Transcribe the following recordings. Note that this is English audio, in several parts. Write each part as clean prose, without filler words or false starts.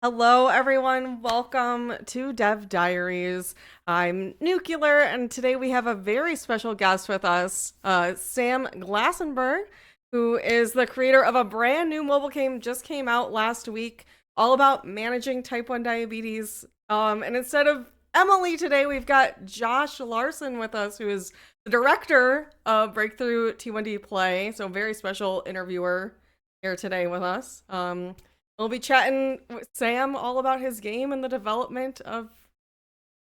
Hello, everyone. Welcome to Dev Diaries. I'm Nuclear, and today we have a very special guest with us, Sam Glassenberg, who is the creator of a brand new mobile game just came out last week, all about managing type 1 diabetes. And instead of Emily today, we've got Josh Larson with us, who is the director of Breakthrough T1D Play. So, very special interviewer here today with us. We'll be chatting with Sam all about his game and the development of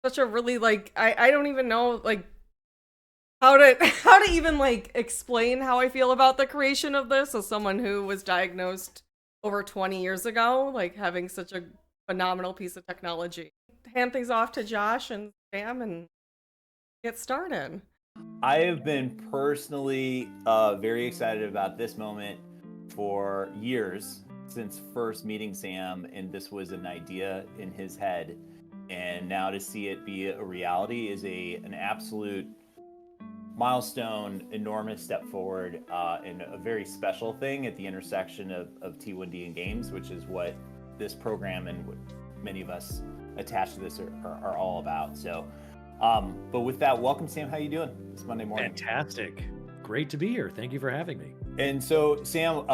such a really I don't even know how to how to even explain how I feel about the creation of this as someone who was diagnosed over 20 years ago, like having such a phenomenal piece of technology. Hand things off to Josh and Sam and get started. I have been personally very excited about this moment for years since first meeting Sam, and this was an idea in his head. And now to see it be a reality is an absolute milestone, enormous step forward, and a very special thing at the intersection of T1D and games, which is what this program and what many of us attached to this are all about. So, but with that, welcome, Sam. How you doing this Monday morning? Fantastic. Great to be here. Thank you for having me. And so, Sam,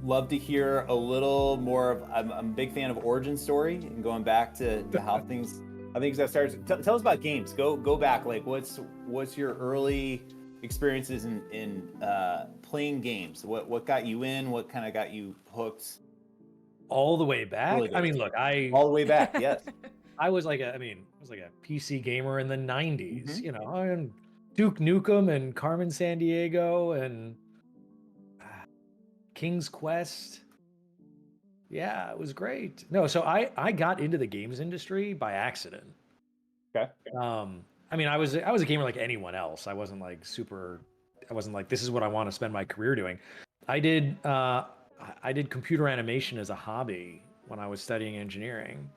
love to hear a little more of. I'm a big fan of origin story and going back to how things got started. Tell us about games. Go back. Like, what's your early experiences in playing games? What got you in? What kind of got you hooked? All the way back. Really I mean, good. look, All the way back. Yes. I was like a PC gamer in the 90s, Mhm. and Duke Nukem and Carmen San Diego and King's Quest. Yeah, it was great. No, so I got into the games industry by accident. Okay. I mean, I was a gamer like anyone else. I wasn't like this is what I want to spend my career doing. I did computer animation as a hobby when I was studying engineering.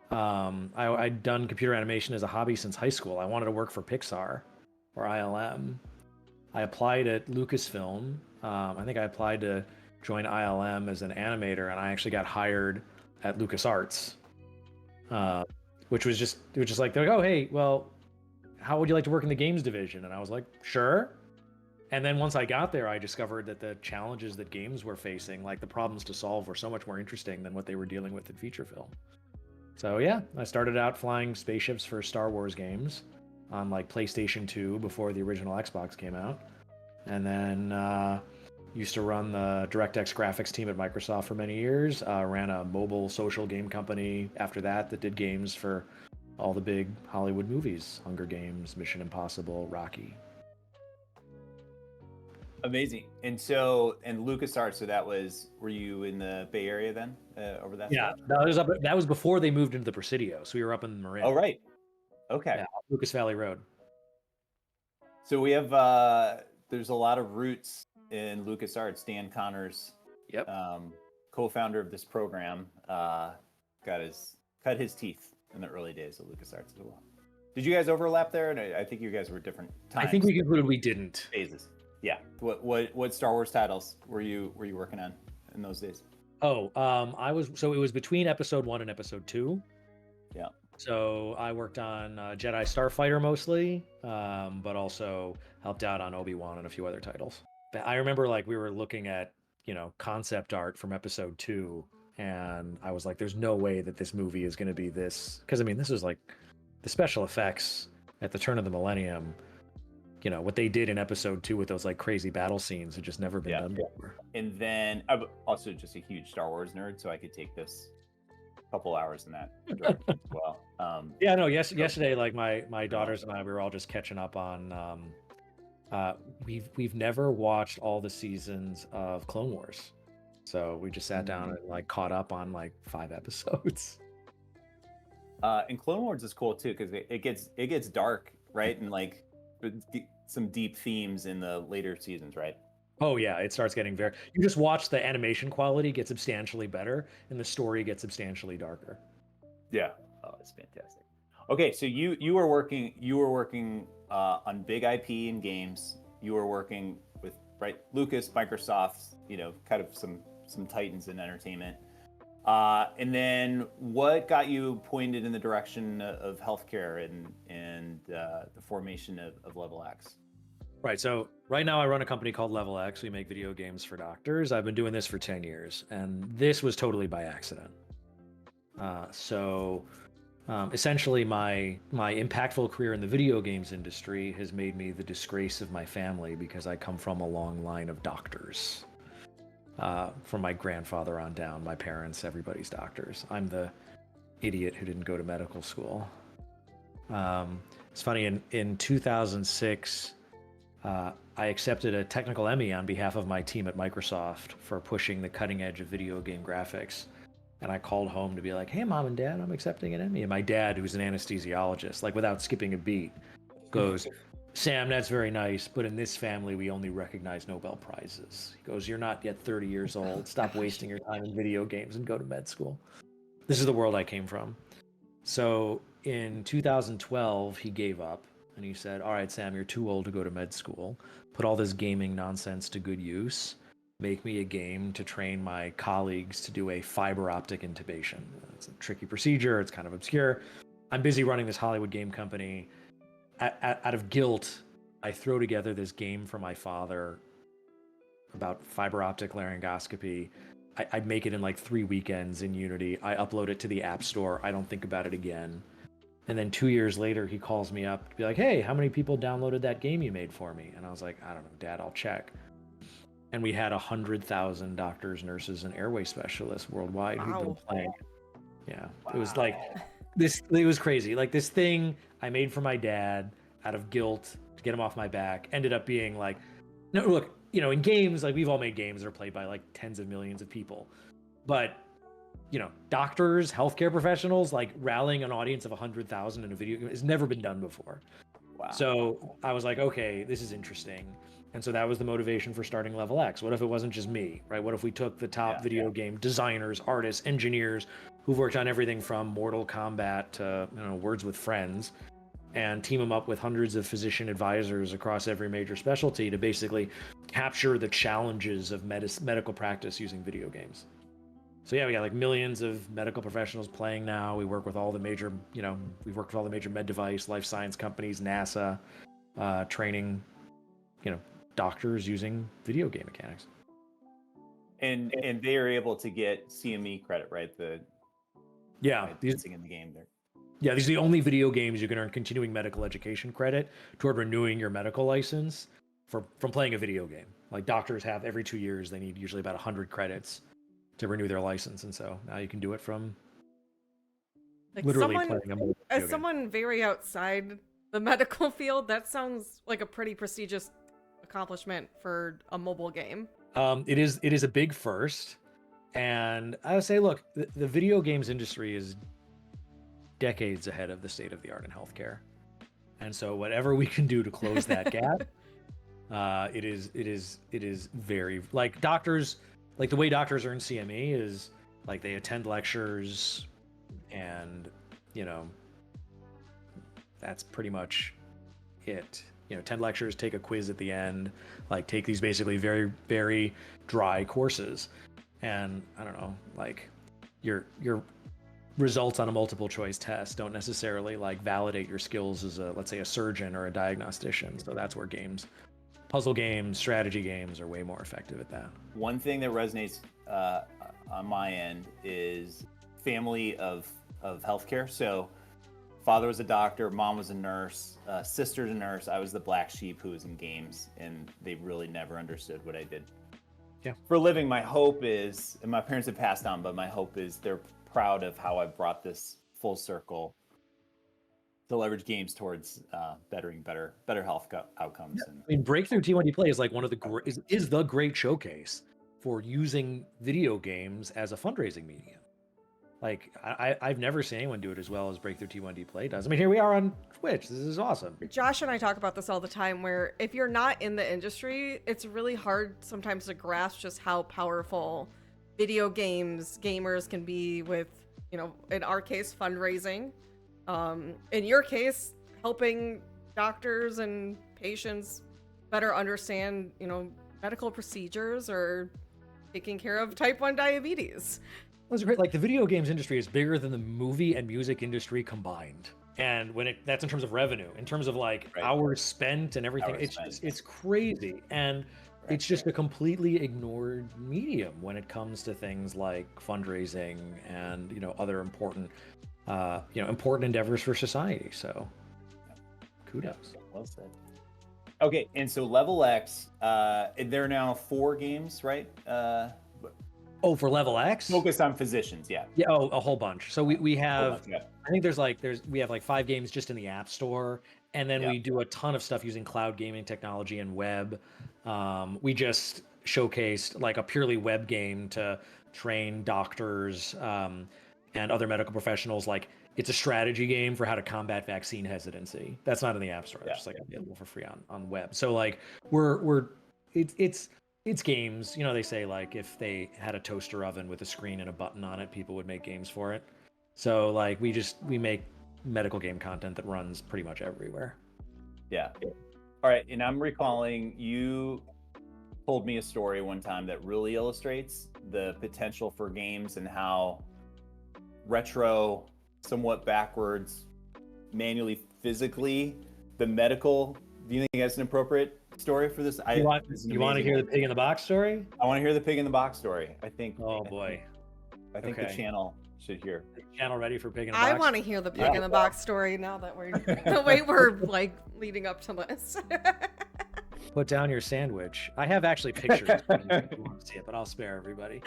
I'd done computer animation as a hobby since high school. I wanted to work for Pixar or ILM. I applied at Lucasfilm. I think I applied to join ILM as an animator, and I actually got hired at LucasArts, uh, which was just like they're like, oh hey, well, how would you like to work in the games division? And I was like, sure. And then once I got there, I discovered that the challenges that games were facing, like the problems to solve, were so much more interesting than what they were dealing with in feature film. So yeah, I started out flying spaceships for Star Wars games on like PlayStation 2 before the original Xbox came out. And then used to run the DirectX graphics team at Microsoft for many years. Ran a mobile social game company after that did games for all the big Hollywood movies: Hunger Games, Mission Impossible, Rocky. Amazing. And so, and LucasArts. So were you in the Bay Area then over that Yeah, stretch? that was before they moved into the Presidio, so we were up in Marin. Oh, right. Okay. Yeah, Lucas Valley Road. So we have there's a lot of roots in LucasArts. Dan Connors, Yep. co-founder of this program, cut his teeth in the early days of LucasArts as well. Did you guys overlap there? And I think you guys were different times. I think we concluded we didn't. Phases. Yeah. What Star Wars titles were you working on in those days? Oh, it was between episode 1 and episode 2. Yeah. So I worked on Jedi Starfighter mostly, but also helped out on Obi-Wan and a few other titles. But I remember like we were looking at, concept art from episode 2, and I was like, there's no way that this movie is going to be this. Because I mean, this was like the special effects at the turn of the millennium. What they did in episode 2 with those like crazy battle scenes had just never been done before. And then I'm also just a huge Star Wars nerd, so I could take this couple hours in that direction as well. Yeah, no, yesterday, like my daughters and I, we were all just catching up on. We've never watched all the seasons of Clone Wars, so we just sat down and like caught up on like 5 episodes. And Clone Wars is cool too because it gets dark, right? And like some deep themes in the later seasons, right? Oh yeah, it starts getting very. You just watch the animation quality get substantially better, and the story gets substantially darker. Yeah, oh, it's fantastic. Okay, so you were working on big IP and games. You were working with Lucas, Microsoft, kind of some titans in entertainment. And then what got you pointed in the direction of healthcare and the formation of Level X? Right. So right now I run a company called Level X. We make video games for doctors. I've been doing this for 10 years, and this was totally by accident. Essentially, my impactful career in the video games industry has made me the disgrace of my family because I come from a long line of doctors. From my grandfather on down, my parents, everybody's doctors. I'm the idiot who didn't go to medical school. It's funny, in 2006, I accepted a technical Emmy on behalf of my team at Microsoft for pushing the cutting edge of video game graphics. And I called home to be like, hey, Mom and Dad, I'm accepting an Emmy. And my dad, who's an anesthesiologist, like without skipping a beat, goes, Sam, that's very nice, but in this family, we only recognize Nobel Prizes. He goes, you're not yet 30 years old. Stop wasting your time in video games and go to med school. This is the world I came from. So in 2012, he gave up and he said, all right, Sam, you're too old to go to med school. Put all this gaming nonsense to good use. Make me a game to train my colleagues to do a fiber optic intubation. It's a tricky procedure. It's kind of obscure. I'm busy running this Hollywood game company. Out of guilt, I throw together this game for my father about fiber optic laryngoscopy. I make it in like 3 weekends in Unity. I upload it to the App Store. I don't think about it again. And then 2 years later, he calls me up to be like, hey, how many people downloaded that game you made for me? And I was like, I don't know, Dad, I'll check. And we had 100,000 doctors, nurses, and airway specialists worldwide who'd been playing. Yeah, it was like this. It was crazy. Like this thing I made for my dad out of guilt to get him off my back ended up being like, no, look, in games, like we've all made games that are played by like tens of millions of people, but doctors, healthcare professionals, like rallying an audience of 100,000 in a video game has never been done before. Wow. So I was like, okay, this is interesting. And so that was the motivation for starting Level X. What if it wasn't just me, right? What if we took the top video game designers, artists, engineers who've worked on everything from Mortal Kombat to Words with Friends, and team them up with hundreds of physician advisors across every major specialty to basically capture the challenges of medical practice using video games. So yeah, we got like millions of medical professionals playing now. We work with all the major, we've worked with all the major med device, life science companies, NASA, training, doctors using video game mechanics. And they are able to get CME credit, right? These in the game there. Yeah, these are the only video games you can earn continuing medical education credit toward renewing your medical license from playing a video game. Like doctors have every 2 years, they need usually about 100 credits to renew their license, and so now you can do it from like literally playing a mobile video game. Someone very outside the medical field, that sounds like a pretty prestigious accomplishment for a mobile game. It is a big first, and I would say, look, the video games industry is decades ahead of the state of the art in healthcare, and so whatever we can do to close that gap, it is very like doctors. Like the way doctors earn CME is like they attend lectures, and that's pretty much it. 10 lectures, take a quiz at the end, like take these basically very, very dry courses. And I don't know, like your results on a multiple choice test don't necessarily like validate your skills as let's say a surgeon or a diagnostician. So that's where puzzle games, strategy games are way more effective at that. One thing that resonates on my end is family of healthcare. So father was a doctor, mom was a nurse, sister's a nurse. I was the black sheep who was in games, and they really never understood what I did. Yeah. For a living, my hope is, and my parents have passed on, but my hope is they're proud of how I brought this full circle to leverage games towards better health outcomes. Yeah. I mean, Breakthrough T1D Play is like one of the is the great showcase for using video games as a fundraising medium. Like I've never seen anyone do it as well as Breakthrough T1D Play does. I mean, here we are on Twitch. This is awesome. Josh and I talk about this all the time, where if you're not in the industry, it's really hard sometimes to grasp just how powerful video gamers can be with, in our case, fundraising. In your case, helping doctors and patients better understand, medical procedures or taking care of type 1 diabetes. That's great. Like the video games industry is bigger than the movie and music industry combined. And that's in terms of revenue, in terms of like Right. hours spent and everything, Hours spent. it's crazy. And it's just a completely ignored medium when it comes to things like fundraising and, you know, other important, important endeavors for society. So kudos. Yeah, well said. Okay, and so Level X, there are now 4 games, right? Oh, for Level X? Focused on physicians, yeah. Yeah, a whole bunch. So we have, yeah. I think we have like 5 games just in the App Store, and then we do a ton of stuff using cloud gaming technology and web. We just showcased like a purely web game to train doctors and other medical professionals. Like it's a strategy game for how to combat vaccine hesitancy. That's not in the App Store. It's just like available for free on web. So like it's games. You know, they say like if they had a toaster oven with a screen and a button on it, people would make games for it. So like we make medical game content that runs pretty much everywhere. Yeah. All right, and I'm recalling you told me a story one time that really illustrates the potential for games and how retro, somewhat backwards, manually, physically, the medical. Do you think that's an appropriate story for this? You want to hear the pig in the box story? I want to hear the pig in the box story. I think. Oh boy. I think the channel should hear. Channel ready for pig in the box? I want to hear the pig in the box story now that we're the way we're like leading up to this. Put down your sandwich. I have actually pictures if you want to see it, but I'll spare everybody.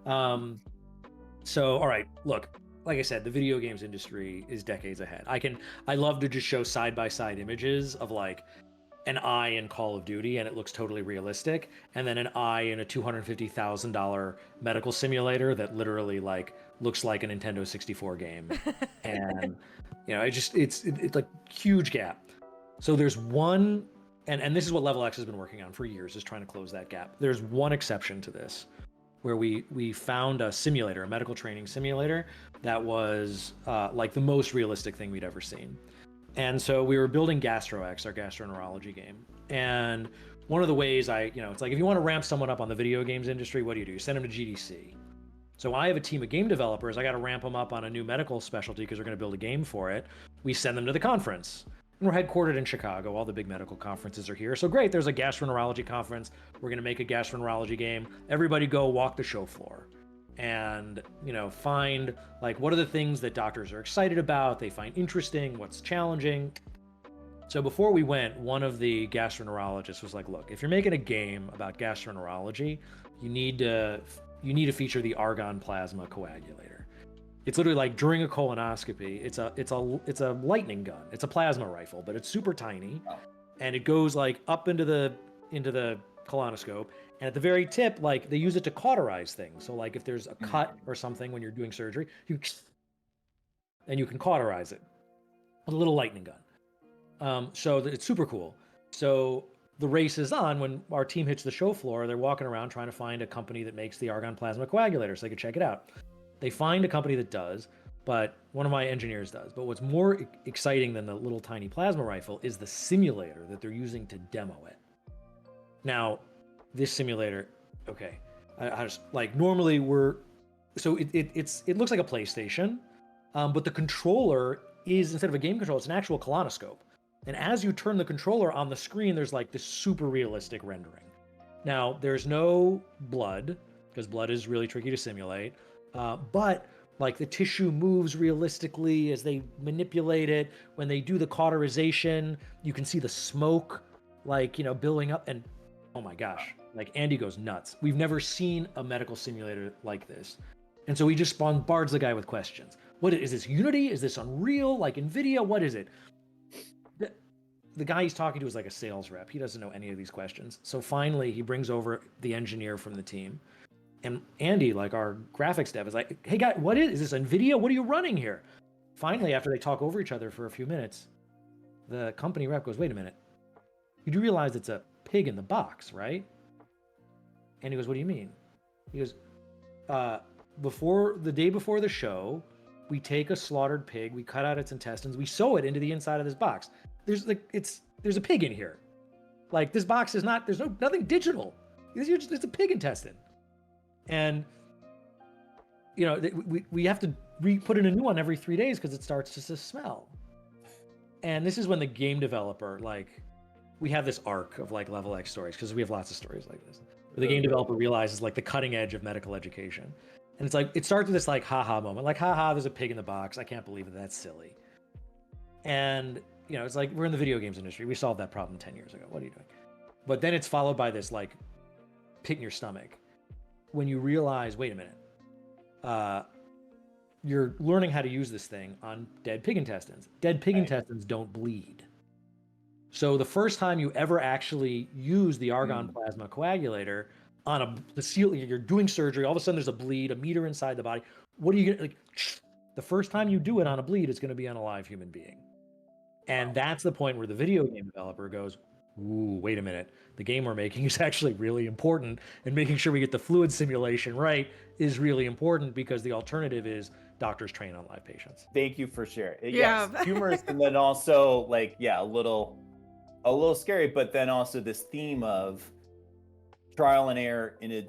So, all right, look, like I said, the video games industry is decades ahead. I love to just show side-by-side images of like an eye in Call of Duty and it looks totally realistic, and then an eye in a $250,000 medical simulator that literally like looks like a Nintendo 64 game. And you know, it's like huge gap. So there's one, and this is what Level X has been working on for years, is trying to close that gap. There's one exception to this, where we found a simulator, a medical training simulator that was like the most realistic thing we'd ever seen. And so we were building GastroX, our gastroenterology game. And one of the ways it's like if you want to ramp someone up on the video games industry, what do? You send them to GDC. So I have a team of game developers. I got to ramp them up on a new medical specialty because we're going to build a game for it. We send them to the conference. And we're headquartered in Chicago. All the big medical conferences are here. So great, there's a gastroenterology conference. We're going to make a gastroenterology game. Everybody go walk the show floor. And, you know, find like what are the things that doctors are excited about, they find interesting, what's challenging. So before we went, one of the gastroenterologists was like, look, if you're making a game about gastroenterology, you need to feature the argon plasma coagulator. It's literally like during a colonoscopy, it's a lightning gun. It's a plasma rifle, but it's super tiny. Oh. And it goes like up into the colonoscope. And at the very tip, like they use it to cauterize things. So like if there's a cut or something when you're doing surgery, you can cauterize it with a little lightning gun. So it's super cool. So the race is on. When our team hits the show floor, they're walking around trying to find a company that makes the argon plasma coagulator so they could check it out. They find a company that does, but one of my engineers does. But what's more exciting than the little tiny plasma rifle is the simulator that they're using to demo it. Now, this simulator, okay, I just like normally it looks like a PlayStation, but the controller is, instead of a game controller, it's an actual colonoscope. And as you turn the controller on the screen, there's like this super realistic rendering. Now, there's no blood, because blood is really tricky to simulate, but like the tissue moves realistically as they manipulate it. When they do the cauterization, you can see the smoke, like, you know, building up, and oh my gosh, like Andy goes nuts. We've never seen a medical simulator like this. And so he just bombards the guy with questions. What is this, Unity? Is this Unreal? Like NVIDIA? What is it? The guy he's talking to is like a sales rep. He doesn't know any of these questions. So finally he brings over the engineer from the team. And Andy, like our graphics dev, is like, hey guy, is this NVIDIA? What are you running here? Finally, after they talk over each other for a few minutes, the company rep goes, wait a minute. You do realize it's a pig in the box, right? And he goes, what do you mean? He goes, the day before the show, we take a slaughtered pig, we cut out its intestines, we sew it into the inside of this box. There's a pig in here. Like this box is not, nothing digital. It's a pig intestine. And we have to put in a new one every 3 days because it starts to smell. And this is when the game developer, like, we have this arc of like level X stories because we have lots of stories like this. Where the game developer realizes like the cutting edge of medical education. And it's like, it starts with this like haha moment, like haha, there's a pig in the box. I can't believe it. That's silly. And it's like, we're in the video games industry. We solved that problem 10 years ago. What are you doing? But then it's followed by this like pit in your stomach when you realize, wait a minute, you're learning how to use this thing on dead pig intestines. Dead pig intestines don't bleed. So the first time you ever actually use the argon plasma coagulator on the ceiling, you're doing surgery, all of a sudden there's a bleed, a meter inside the body. What are you going to, like, the first time you do it on a bleed, it's going to be on a live human being. And that's the point where the video game developer goes, ooh, wait a minute. The game we're making is actually really important, and making sure we get the fluid simulation right is really important, because the alternative is doctors train on live patients. Thank you for sharing. Yeah. Yes, humorous, and then also like, yeah, a little scary, but then also this theme of trial and error in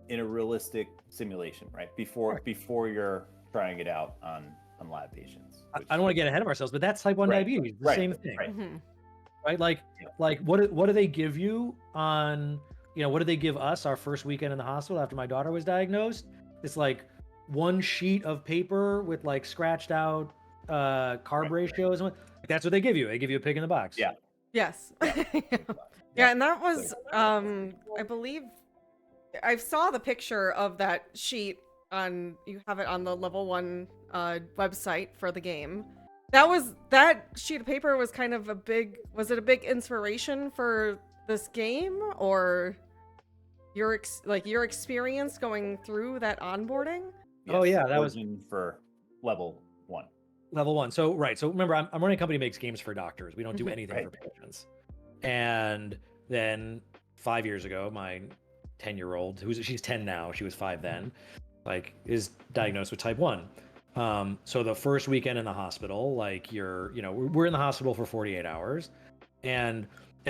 a realistic simulation, right? Before you're trying it out on live patients. I don't want to get ahead of ourselves, but that's type 1 diabetes, the same thing. Right? Like what do they give you on, what did they give us our first weekend in the hospital after my daughter was diagnosed? It's like one sheet of paper with like scratched out carb ratios. Like, that's what they give you. They give you a pig in the box. Yeah. Yes. Yeah, and that was I believe I saw the picture of that sheet you have it on the level 1 website for the game. That sheet of paper was kind of was it a big inspiration for this game, or your experience going through that onboarding? Yes, oh yeah, that was for level 1. Level 1. So remember, I'm running a company that makes games for doctors. We don't do anything for patients. And then 5 years ago, my 10-year-old, she's 10 now, she was 5 then, is diagnosed with type 1. So the first weekend in the hospital, we're in the hospital for 48 hours, and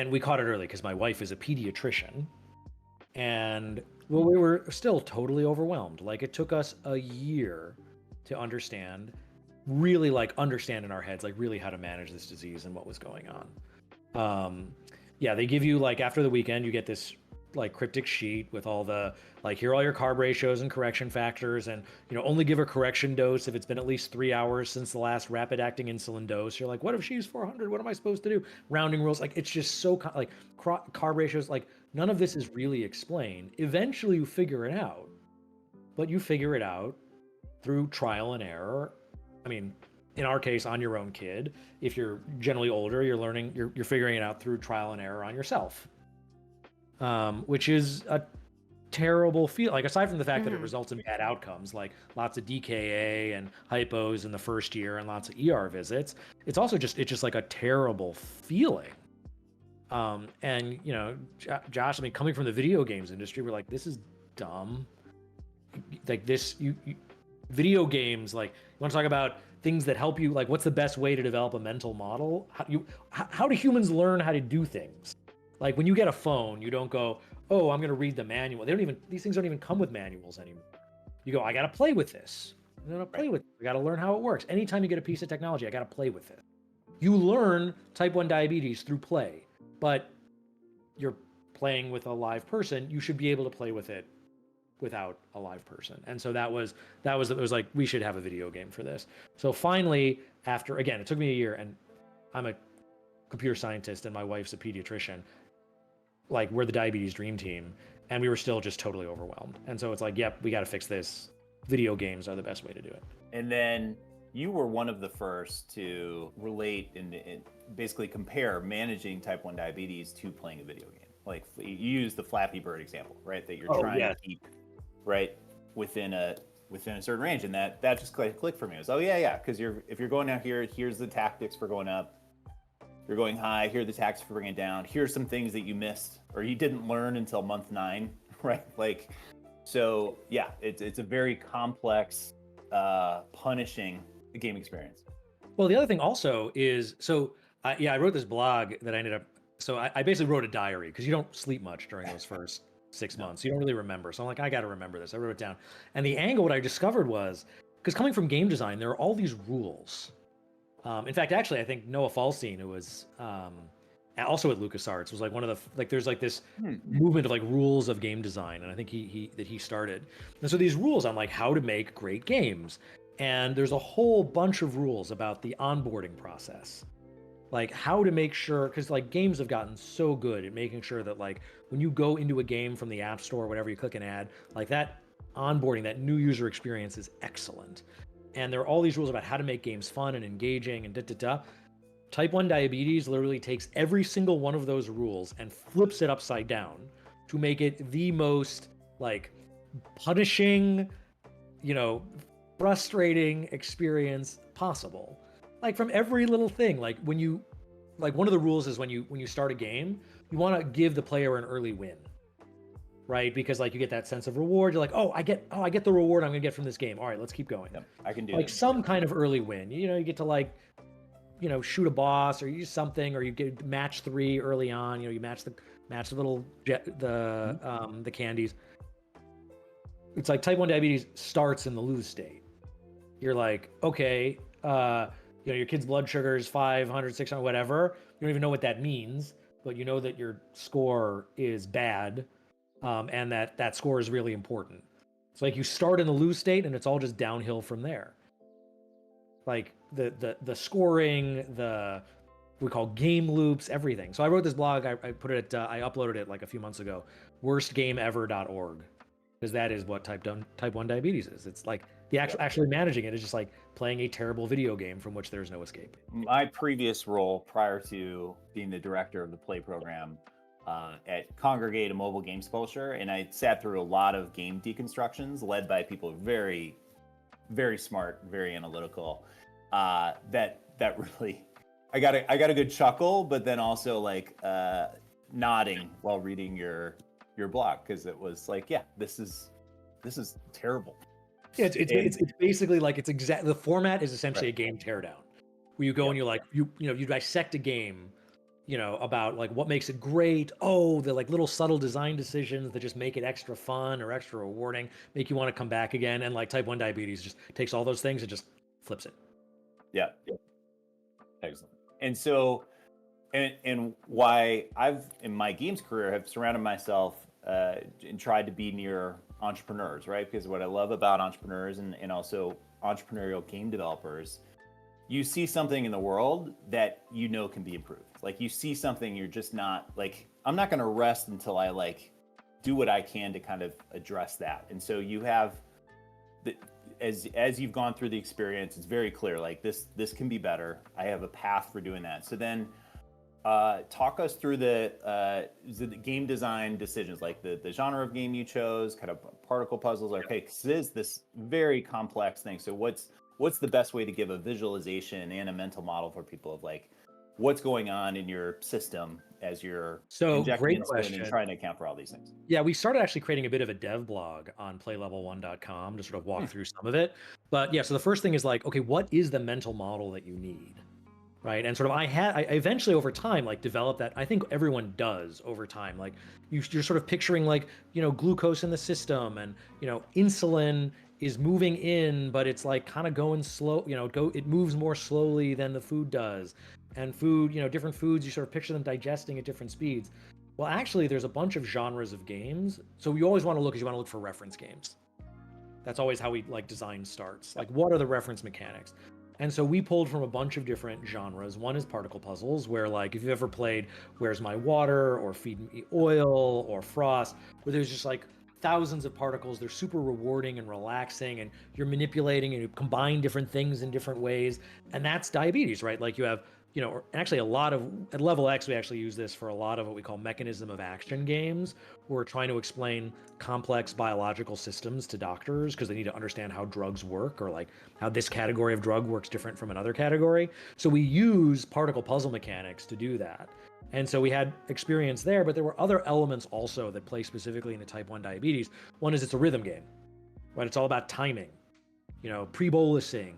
we caught it early because my wife is a pediatrician, and we were still totally overwhelmed. Like, it took us a year to understand in our heads, really how to manage this disease and what was going on. They give you, after the weekend, you get this cryptic sheet with all the here are all your carb ratios and correction factors, and only give a correction dose if it's been at least 3 hours since the last rapid acting insulin dose. You're like, what if she's 400? What am I supposed to do? Rounding rules. It's just so carb ratios, none of this is really explained. Eventually you figure it out, but you figure it out through trial and error. I mean, in our case, on your own kid. If you're generally older, you're figuring it out through trial and error on yourself. Which is a terrible feel. Aside from the fact that it results in bad outcomes, like lots of DKA and hypos in the first year and lots of ER visits, it's just like a terrible feeling. And Josh, I mean, coming from the video games industry, we're like, this is dumb. Video games, you want to talk about things that help you, what's the best way to develop a mental model? How do humans learn how to do things? When you get a phone, you don't go, oh, I'm going to read the manual. These things don't even come with manuals anymore. You go, I got to play with this. I'm going to play with it. I got to learn how it works. Anytime you get a piece of technology, I got to play with it. You learn type 1 diabetes through play, but you're playing with a live person. You should be able to play with it without a live person. And so it was like, we should have a video game for this. So finally, again, it took me a year, and I'm a computer scientist and my wife's a pediatrician. We're the diabetes dream team, and we were still just totally overwhelmed. And so it's like, yep, we got to fix this. Video games are the best way to do it. And then you were one of the first to relate and basically compare managing type 1 diabetes to playing a video game. You use the Flappy Bird example, right? That you're trying to keep right within a certain range, and that just clicked for me. It was, because if you're going out here, here's the tactics for going up. You're going high, here are the tactics for bringing it down. Here's some things that you missed or you didn't learn until month 9, right? So yeah, it's a very complex, punishing game experience. Well, the other thing also is, I wrote this blog that I ended up, I basically wrote a diary, because you don't sleep much during those first 6 months. You don't really remember. So I'm like, I got to remember this. I wrote it down. And the angle, what I discovered was, because coming from game design, there are all these rules. In fact, actually, I think Noah Falstein, who was also at LucasArts, was like one of the like. There's like this movement of like rules of game design, and I think he started. And so these rules on like how to make great games, and there's a whole bunch of rules about the onboarding process, like how to make sure, because like games have gotten so good at making sure that like when you go into a game from the App Store, whatever, you click an ad, like that onboarding, that new user experience is excellent. And there are all these rules about how to make games fun and engaging and da-da-da. Type 1 diabetes literally takes every single one of those rules and flips it upside down to make it the most like punishing, frustrating experience possible. Like from every little thing, like when you, like one of the rules is when you start a game, you want to give the player an early win, right? Because like you get that sense of reward. You're like, I get the reward I'm gonna get from this game. All right, let's keep going. Yep, I can do like this. Some kind of early win. You get to like, shoot a boss or use something, or you get match 3 early on. You match the little the candies. It's like type 1 diabetes starts in the lose state. You're like, okay, your kid's blood sugar is 500, 600, whatever. You don't even know what that means, but you know that your score is bad, and that score is really important. It's like you start in the lose state, and it's all just downhill from there. Like the scoring, we call game loops, everything. So I wrote this blog. I put it. I uploaded it like a few months ago. Worstgameever.org, because that is what type 1 diabetes is. It's like the actually managing it is just like playing a terrible video game from which there's no escape. My previous role prior to being the director of the Play program at Congregate, a mobile games publisher, and I sat through a lot of game deconstructions led by people very, very smart, very analytical. That really, I got a good chuckle, but then also like nodding while reading your blog, because it was like, yeah, this is terrible. Yeah, it's basically like the format is essentially a game teardown, where you go and you're like you dissect a game, about like what makes it great. The like little subtle design decisions that just make it extra fun or extra rewarding, make you want to come back again. And like type 1 diabetes just takes all those things and just flips it. Yeah. Excellent. And so, and why I've in my games career have surrounded myself and tried to be near entrepreneurs, right? Because what I love about entrepreneurs and also entrepreneurial game developers, you see something in the world that can be improved. Like you see something, you're just not like, I'm not going to rest until I like do what I can to kind of address that. And so you have as you've gone through the experience, it's very clear, like this can be better. I have a path for doing that. So then talk us through the game design decisions, like the genre of game you chose, kind of particle puzzles. Okay, because it is this very complex thing. So what's the best way to give a visualization and a mental model for people of like what's going on in your system as you're injecting insulin and trying to account for all these things? Yeah, we started actually creating a bit of a dev blog on playlevel1.com to sort of walk through some of it. But yeah, so the first thing is like, okay, what is the mental model that you need? Right. And sort of I eventually over time like developed that. I think everyone does over time. Like you're sort of picturing like, glucose in the system and, insulin is moving in, but it's like kind of going slow, it moves more slowly than the food does. And food, different foods, you sort of picture them digesting at different speeds. Well, actually, there's a bunch of genres of games. So you always want to look for reference games. That's always how we like design starts. Like, what are the reference mechanics? And so we pulled from a bunch of different genres. One is particle puzzles, where like if you've ever played Where's My Water or Feed Me Oil or Frost, where there's just like thousands of particles. They're super rewarding and relaxing, and you're manipulating and you combine different things in different ways. And that's diabetes, right? Like you have, actually a lot of, at level X, we actually use this for a lot of what we call mechanism of action games. We're trying to explain complex biological systems to doctors because they need to understand how drugs work, or like how this category of drug works different from another category. So we use particle puzzle mechanics to do that. And so we had experience there, but there were other elements also that play specifically into type 1 diabetes. One is it's a rhythm game, right? It's all about timing, pre-bolusing,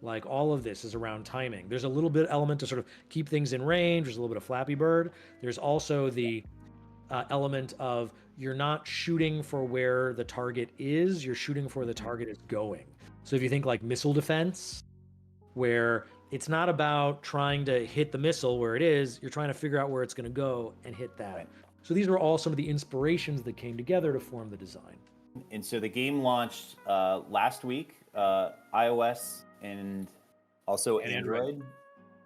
like all of this is around timing. There's a little bit element to sort of keep things in range. There's a little bit of Flappy Bird. There's also the element of you're not shooting for where the target is, you're shooting for the target is going. So if you think like missile defense, where it's not about trying to hit the missile where it is, you're trying to figure out where it's going to go and hit that. Right. So these were all some of the inspirations that came together to form the design. And so the game launched last week, iOS and also And Android.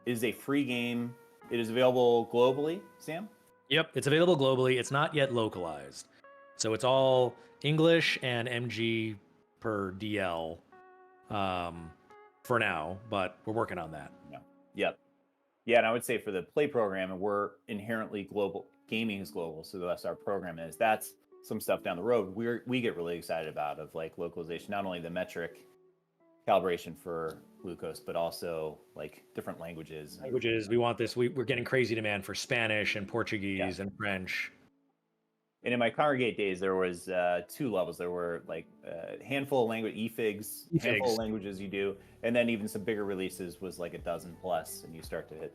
It is a free game. It is available globally, Sam? Yep, it's available globally. It's not yet localized. So it's all English and MG per DL for now, but we're working on that. Yeah. Yep. Yeah, and I would say for the play program, we're inherently global. Gaming is global, so that's our program is. That's some stuff down the road we get really excited about, of like localization, not only the metric calibration for glucose, but also like different languages. We want this. We're getting crazy demand for Spanish and Portuguese and French. And in my Congregate days, there was 2 levels. There were like a handful of language, eFigs, handful of languages you do, and then even some bigger releases was like a dozen plus, and you start to hit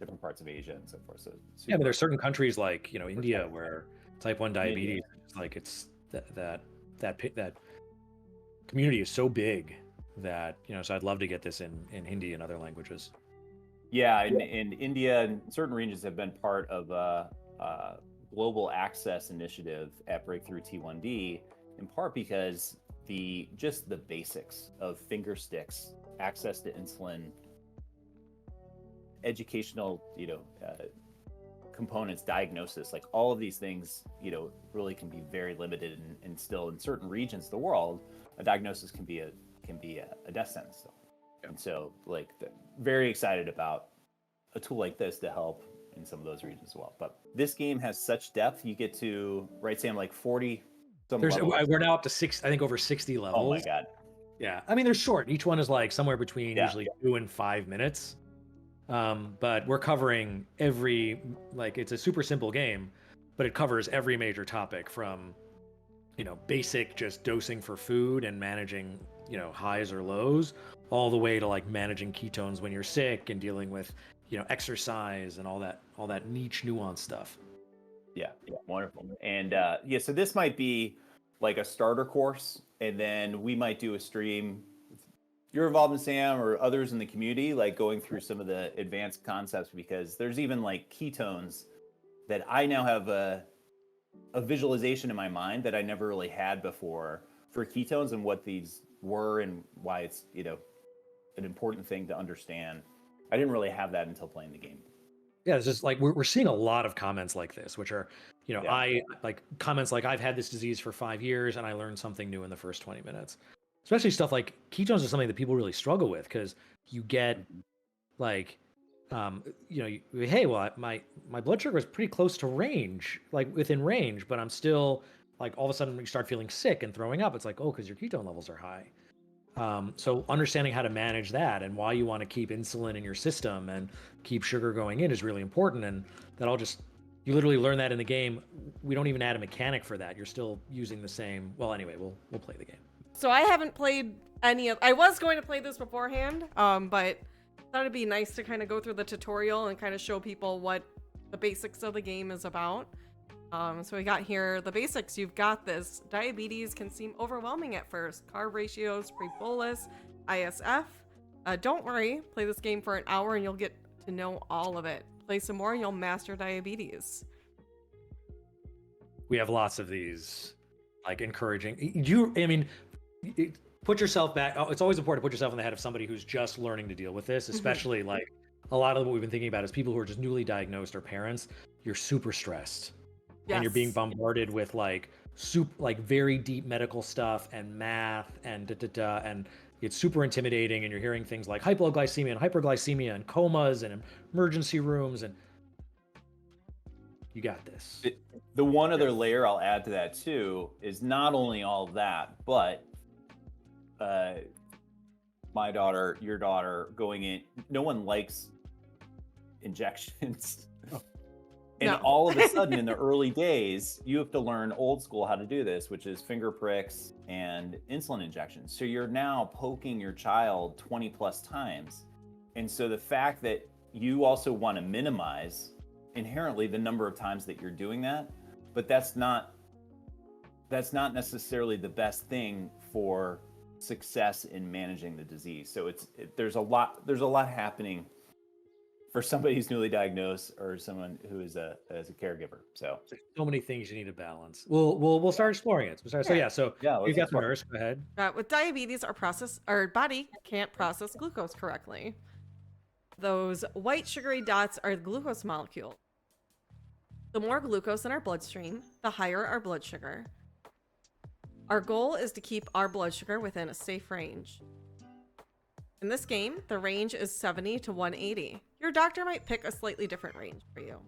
different parts of Asia and so forth. So yeah, but there's certain countries like India where type 1 diabetes, it's like it's that community is so big that so I'd love to get this in Hindi and other languages. Yeah, and India and certain regions have been part of a global access initiative at Breakthrough T1D, in part because the basics of finger sticks, access to insulin, educational components, diagnosis, like all of these things really can be very limited, and still in certain regions of the world a diagnosis can be a death sentence still. Yeah. And so like very excited about a tool like this to help in some of those regions as well. But this game has such depth. You get to, right, Sam, like 40 some levels. We're now up to 6, I think over 60 levels. Oh my god. Yeah, I mean they're short. Each one is like somewhere between usually 2 and 5 minutes. But we're covering it's a super simple game, but it covers every major topic from basic just dosing for food and managing highs or lows, all the way to like managing ketones when you're sick and dealing with exercise and all that niche nuance stuff. Yeah, wonderful. And so this might be like a starter course, and then we might do a stream. You're involved in Sam or others in the community, like going through some of the advanced concepts, because there's even like ketones that I now have a visualization in my mind that I never really had before for ketones and what these were and why it's an important thing to understand. I didn't really have that until playing the game. Yeah, it's just like we're seeing a lot of comments like this, which are I like comments like I've had this disease for 5 years and I learned something new in the first 20 minutes. Especially stuff like ketones is something that people really struggle with, because you get like hey, well, my blood sugar is pretty close to range, like within range, but I'm still like all of a sudden you start feeling sick and throwing up. It's like, oh, because your ketone levels are high. So understanding how to manage that and why you want to keep insulin in your system and keep sugar going in is really important. And that you literally learn that in the game. We don't even add a mechanic for that. You're still using the same. Well, anyway, we'll play the game. So I haven't played any of. I was going to play this beforehand, but thought it'd be nice to kind of go through the tutorial and kind of show people what the basics of the game is about. So we got here the basics. You've got this. Diabetes can seem overwhelming at first. Carb ratios, pre-bolus, ISF. Don't worry. Play this game for an hour and you'll get to know all of it. Play some more and you'll master diabetes. We have lots of these, like encouraging. Put yourself back. It's always important to put yourself in the head of somebody who's just learning to deal with this, especially like a lot of what we've been thinking about is people who are just newly diagnosed or parents. You're super stressed. Yes. And you're being bombarded with like very deep medical stuff and math and and it's super intimidating. And you're hearing things like hypoglycemia and hyperglycemia and comas and emergency rooms, and you got this. The one other layer I'll add to that too is not only all of that, but my daughter, your daughter going in, no one likes injections. And all of a sudden in the early days, you have to learn old school how to do this, which is finger pricks and insulin injections. So you're now poking your child 20 plus times. And so the fact that you also want to minimize inherently the number of times that you're doing that, but that's not necessarily the best thing for success in managing the disease. So there's a lot happening for somebody who's newly diagnosed or someone who is as a caregiver. So many things you need to balance. We'll start exploring it. So yeah, you've got the nurse. Go ahead. With diabetes, our body can't process glucose correctly. Those white sugary dots are the glucose molecule. The more glucose in our bloodstream, the higher our blood sugar. Our goal is to keep our blood sugar within a safe range. In this game, the range is 70 to 180. Your doctor might pick a slightly different range for you.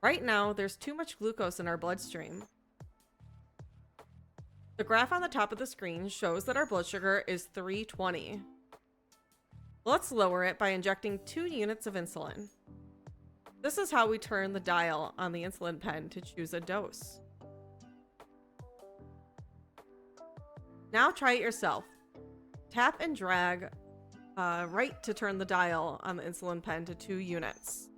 Right now, there's too much glucose in our bloodstream. The graph on the top of the screen shows that our blood sugar is 320. Let's lower it by injecting 2 units of insulin. This is how we turn the dial on the insulin pen to choose a dose. Now try it yourself. Tap and drag right to turn the dial on the insulin pen to 2 units.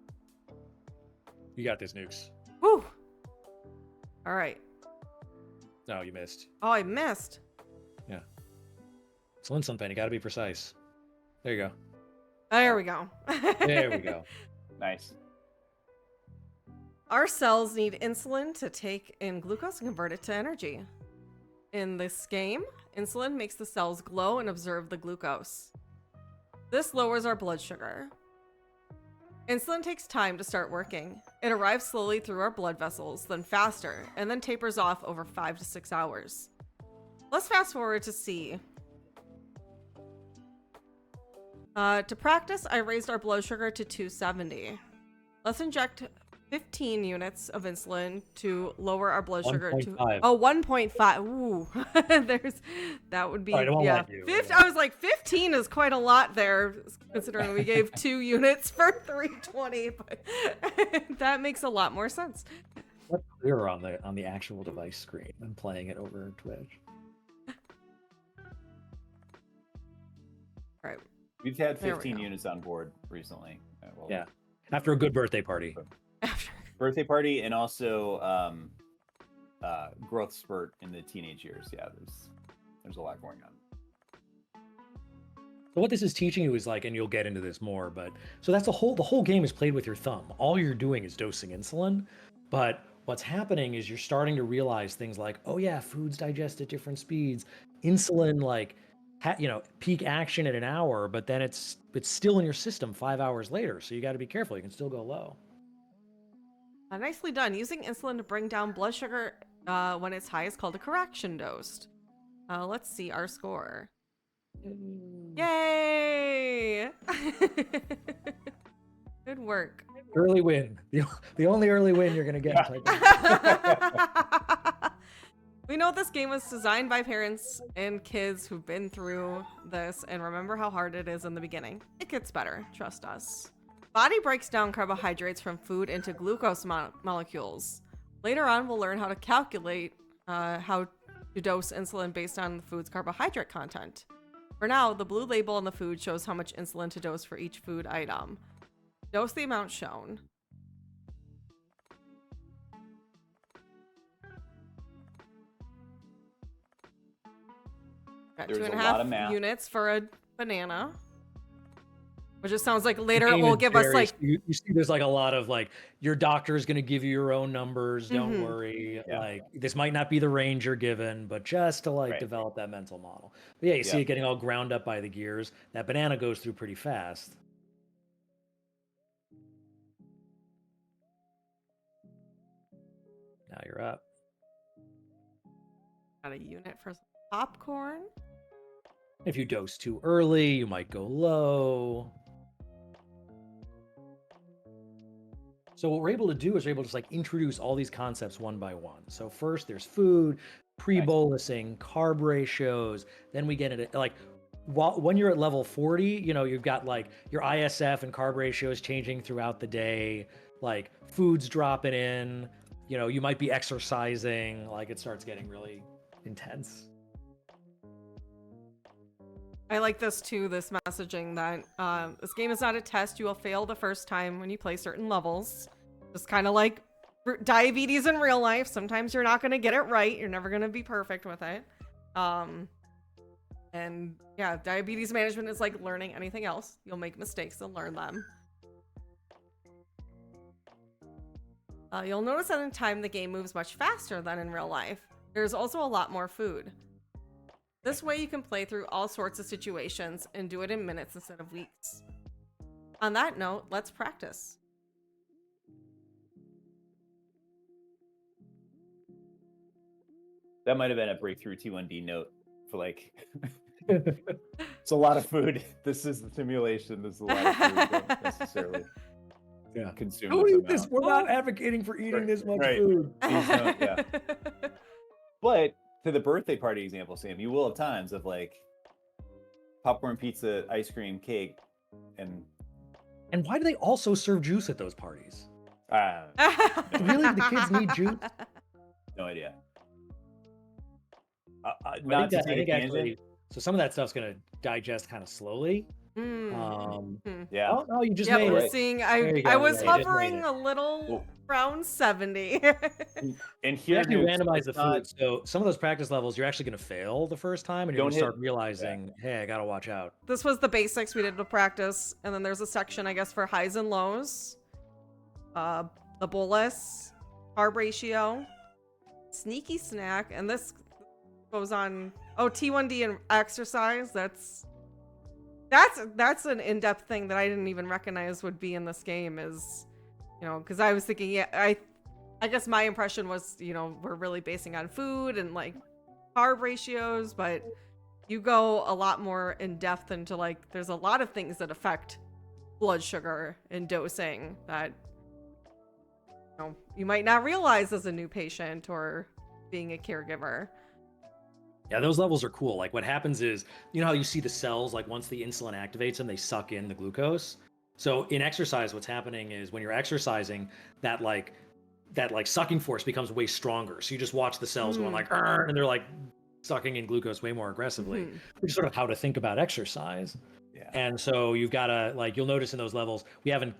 You got this, Nukes. Whew! All right. No, you missed. Oh, I missed. Yeah. It's insulin pen. You got to be precise. There you go. There we go. There we go. Nice. Our cells need insulin to take in glucose and convert it to energy. In this game, insulin makes the cells glow and absorb the glucose. This lowers our blood sugar. Insulin takes time to start working. It arrives slowly through our blood vessels, then faster, and then tapers off over 5 to 6 hours. Let's fast forward to see. To practice, I raised our blood sugar to 270. Let's inject 15 units of insulin to lower our blood sugar to 1.5. Ooh, that would be, right, yeah. I was like, 15 is quite a lot there, considering we gave 2 units for 320, but that makes a lot more sense. What's clearer on the actual device screen than playing it over Twitch? All right. We've had 15 units on board recently. Yeah. After a good birthday party. Birthday party, and also growth spurt in the teenage years. Yeah, there's a lot going on. So what this is teaching you is like, and you'll get into this more, but so that's the whole game is played with your thumb. All you're doing is dosing insulin, but what's happening is you're starting to realize things like, oh yeah, foods digest at different speeds. Insulin, like, peak action at an hour, but then it's still in your system 5 hours later. So you got to be careful. You can still go low. Nicely done. Using insulin to bring down blood sugar when it's high is called a correction dose. Let's see our score. Yay! Good work. Early win. The only early win you're going to get. We know this game was designed by parents and kids who've been through this and remember how hard it is in the beginning. It gets better. Trust us. Body breaks down carbohydrates from food into glucose molecules. Later on, we'll learn how to calculate how to dose insulin based on the food's carbohydrate content. For now, the blue label on the food shows how much insulin to dose for each food item. Dose the amount shown. Got There's 2.5 units for a banana. Which just sounds like later it Game will of give us Diaries, like... You see there's like a lot of like, your doctor's going to give you your own numbers. Don't worry. Yeah. Like, this might not be the range you're given, but just to like develop that mental model. But yeah, you see it getting all ground up by the gears. That banana goes through pretty fast. Now you're up. Got a unit for some popcorn. If you dose too early, you might go low. So what we're able to do is we're able to just like introduce all these concepts one by one. So first there's food, pre-bolusing, carb ratios. Then we get into like, when you're at level 40, you've got like your ISF and carb ratios changing throughout the day, like foods dropping in, you might be exercising, like it starts getting really intense. I like this too, this messaging that this game is not a test. You will fail the first time when you play certain levels. Just kind of like diabetes in real life. Sometimes you're not going to get it right. You're never going to be perfect with it. And yeah, diabetes management is like learning anything else. You'll make mistakes and learn them. You'll notice that in time, the game moves much faster than in real life. There's also a lot more food. This way you can play through all sorts of situations and do it in minutes instead of weeks. On that note, let's practice. That might have been a Breakthrough T1D note for like, it's a lot of food. This is the simulation. This is a lot of food. You don't necessarily consume Don't this eat this. amount. We're not advocating for eating this much Right. food. Please don't, yeah. But to the birthday party example, Sam, you will have times of like popcorn, pizza, ice cream, cake, and why do they also serve juice at those parties? Really? The kids need juice? No idea. I Not to think take a tangent. actually, so some of that stuff's gonna digest kind of slowly. Yeah. Oh, you just Yeah, made we're it. seeing. There you I go, was yeah, you just hovering made a little around 70. And You here, actually Nukes, randomize it's the not- food, so some of those practice levels you're actually gonna fail the first time, and you're Don't gonna start hit- realizing, hey, I gotta watch out. This was the basics we did to practice, and then there's a section, I guess, for highs and lows. The bolus, carb ratio, sneaky snack, and this goes on. Oh, T1D and exercise. That's an in-depth thing that I didn't even recognize would be in this game. Is, you know, because I was thinking, yeah, I guess my impression was, you know, we're really basing on food and like carb ratios, but you go a lot more in depth into like there's a lot of things that affect blood sugar and dosing that, you know, you might not realize as a new patient or being a caregiver. Yeah, those levels are cool. Like what happens is, you know how you see the cells, like once the insulin activates them, they suck in the glucose. So in exercise, what's happening is when you're exercising, that sucking force becomes way stronger. So you just watch the cells going like, "Arr," and they're like sucking in glucose way more aggressively, which is sort of how to think about exercise. Yeah. And so you've got to, like, you'll notice in those levels, we haven't